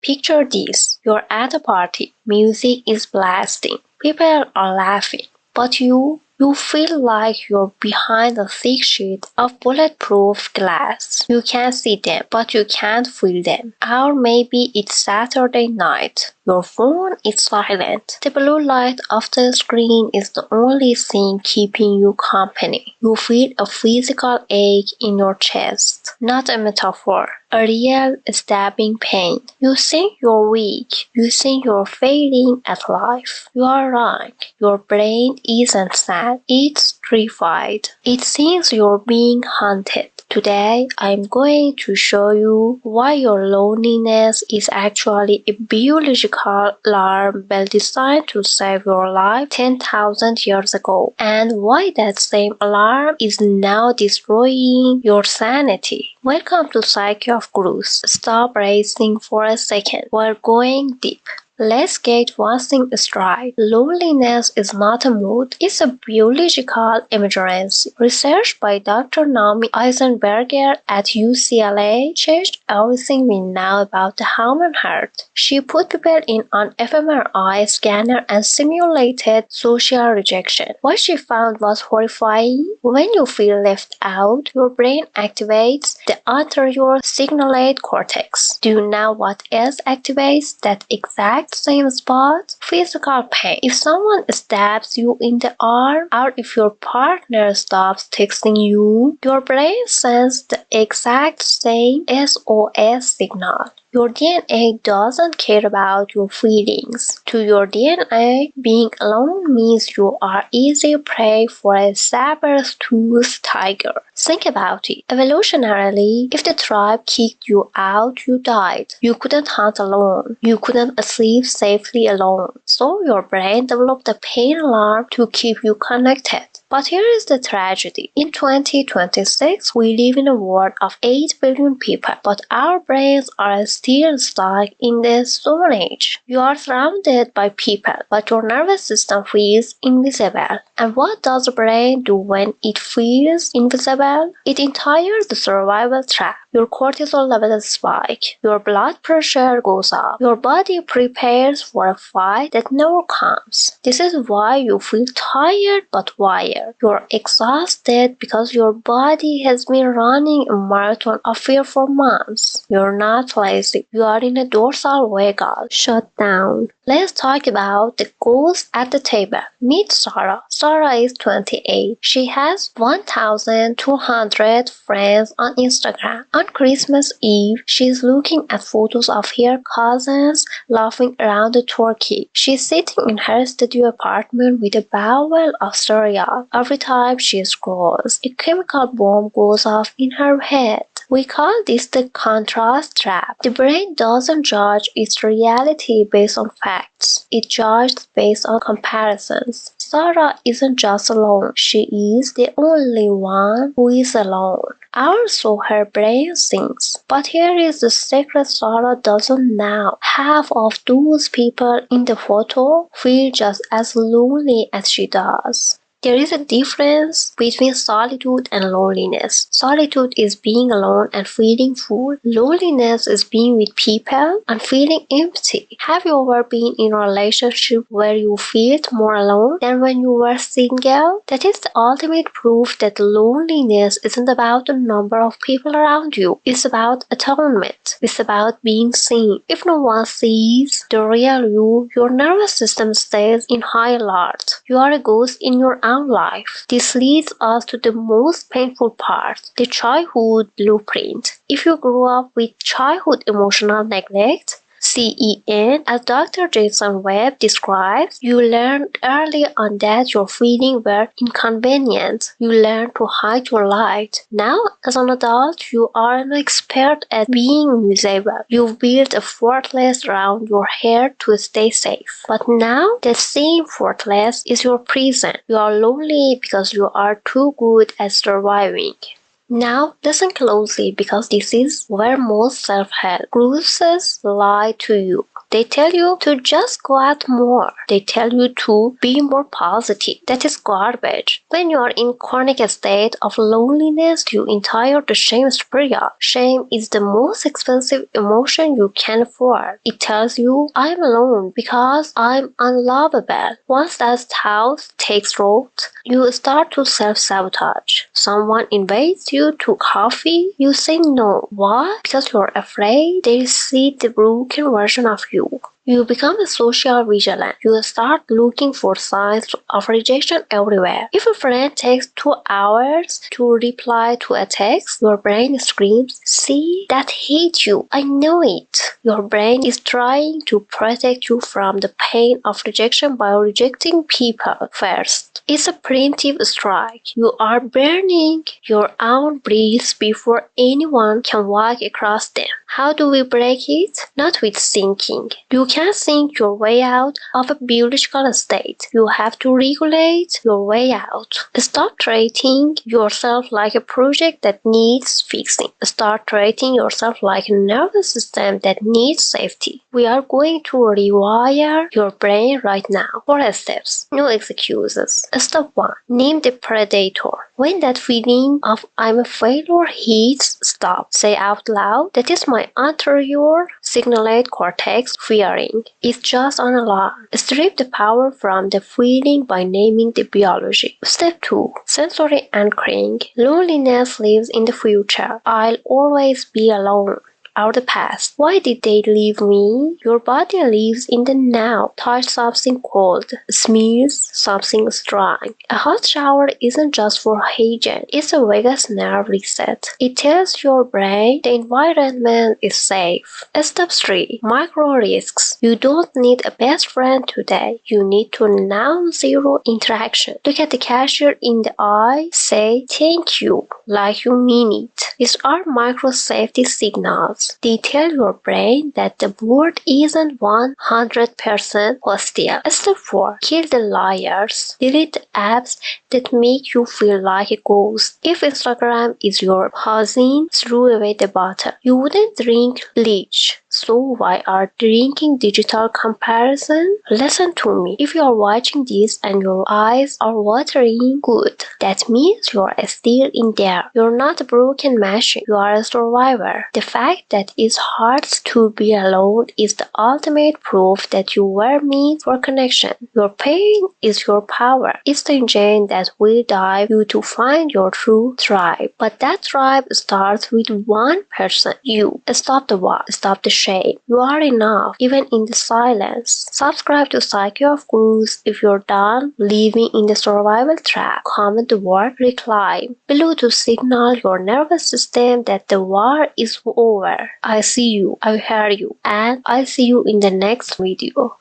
Picture this, you're at a party, music is blasting, people are laughing, but you feel like you're behind a thick sheet of bulletproof glass. You can see them, but you can't feel them. Or maybe it's Saturday night. Your phone is silent. The blue light of the screen is the only thing keeping you company. You feel a physical ache in your chest, not a metaphor. A real stabbing pain. You think you're weak. You think you're failing at life. You are wrong. Your brain isn't sad. It's terrified. It thinks you're being hunted. Today, I'm going to show you why your loneliness is actually a biological alarm bell designed to save your life 10,000 years ago, and why that same alarm is now destroying your sanity. Welcome to Psyche of Growth. Stop racing for a second. We're going deep. Let's get one thing straight. Loneliness is not a mood, it's a biological emergency. Research by Dr. Naomi Eisenberger at UCLA changed everything we know about the human heart. She put people in an fMRI scanner and simulated social rejection. What she found was horrifying. When you feel left out, your brain activates the anterior cingulate cortex. Do you know what else activates that exact same spot? Physical pain. If someone stabs you in the arm, or if your partner stops texting you, your brain sends the exact same SOS signal. Your DNA doesn't care about your feelings. To your DNA, being alone means you are easy prey for a saber-toothed tiger. Think about it. Evolutionarily, if the tribe kicked you out, you died. You couldn't hunt alone. You couldn't sleep safely alone. So your brain developed a pain alarm to keep you connected. But here is the tragedy. In 2026, we live in a world of 8 billion people, but our brains are still stuck in the Stone Age. You are surrounded by people, but your nervous system feels invisible. And what does the brain do when it feels invisible? It enters the survival trap. Your cortisol levels spike. Your blood pressure goes up. Your body prepares for a fight that never comes. This is why you feel tired but wired. You're exhausted because your body has been running a marathon of fear for months. You're not lazy. You are in a dorsal vagal shutdown. Let's talk about the ghost at the table. Meet Sarah. Sarah is 28. She has 1,200 friends on Instagram. On Christmas Eve, she's looking at photos of her cousins laughing around the turkey. She's sitting in her studio apartment with a bowl of cereal. Every time she scrolls, a chemical bomb goes off in her head. We call this the contrast trap. The brain doesn't judge its reality based on facts. It judges based on comparisons. Sarah isn't just alone. She is the only one who is alone. Also, her brain thinks. But here is the secret Sarah doesn't know. Half of those people in the photo feel just as lonely as she does. There is a difference between solitude and loneliness. Solitude is being alone and feeling full. Loneliness is being with people and feeling empty. Have you ever been in a relationship where you felt more alone than when you were single? That is the ultimate proof that loneliness isn't about the number of people around you. It's about atonement. It's about being seen. If no one sees the real you, your nervous system stays in high alert. You are a ghost in your own life. This leads us to the most painful part, the childhood blueprint. If you grew up with childhood emotional neglect, CEN, as Dr. Jason Webb describes, you learned early on that your feelings were inconvenient. You learned to hide your light. Now, as an adult, you are an expert at being miserable. You've built a fortress around your head to stay safe. But now, that same fortress is your prison. You are lonely because you are too good at surviving. Now, listen closely because this is where most self-help gurus lie to you. They tell you to just go out more. They tell you to be more positive. That is garbage. When you are in chronic state of loneliness, you enter the shame spiral. Shame is the most expensive emotion you can afford. It tells you, I'm alone because I'm unlovable. Once that thought takes root, you start to self-sabotage. Someone invites you to coffee, you say no. Why? Because you're afraid they see the broken version of you. You become a social vigilant. You start looking for signs of rejection everywhere. If a friend takes 2 hours to reply to a text, your brain screams, see, that hate you. I know it. Your brain is trying to protect you from the pain of rejection by rejecting people first. It's a preemptive strike. You are burning your own bridges before anyone can walk across them. How do we break it? Not with thinking. You can't think your way out of a biological state. You have to regulate your way out. Stop treating yourself like a project that needs fixing. Start treating yourself like a nervous system that needs safety. We are going to rewire your brain right now. 4 steps. No excuses. Step 1. Name the predator. When that feeling of I'm a failure hits, stop. Say out loud, that is my anterior cingulate cortex firing. It's just an alarm. Strip the power from the feeling by naming the biology. Step 2. Sensory anchoring. Loneliness lives in the future. I'll always be alone. Or the past. Why did they leave me? Your body lives in the now. Touch something cold. Smells something strong. A hot shower isn't just for hygiene. It's a vagus nerve reset. It tells your brain the environment is safe. Step 3. Micro risks. You don't need a best friend today. You need to non-zero interaction. Look at the cashier in the eye. Say thank you like you mean it. These are micro safety signals. They tell your brain that the world isn't 100% hostile. Step 4. Kill the liars. Delete the apps that make you feel like a ghost. If Instagram is your cousin, throw away the bottle. You wouldn't drink bleach. So why are drinking digital comparison? Listen to me. If you are watching this and your eyes are watering, good. That means you are still in there. You're not a broken machine. You are a survivor. The fact that it's hard to be alone is the ultimate proof that you were made for connection. Your pain is your power. It's the engine that will drive you to find your true tribe. But that tribe starts with one person. You. Stop the war. Stop the shame. You are enough, even in the silence. Subscribe to Psyche of Growth if you're done living in the survival trap. Comment the word recline below to signal your nervous system that the war is over. I see you, I hear you, and I'll see you in the next video.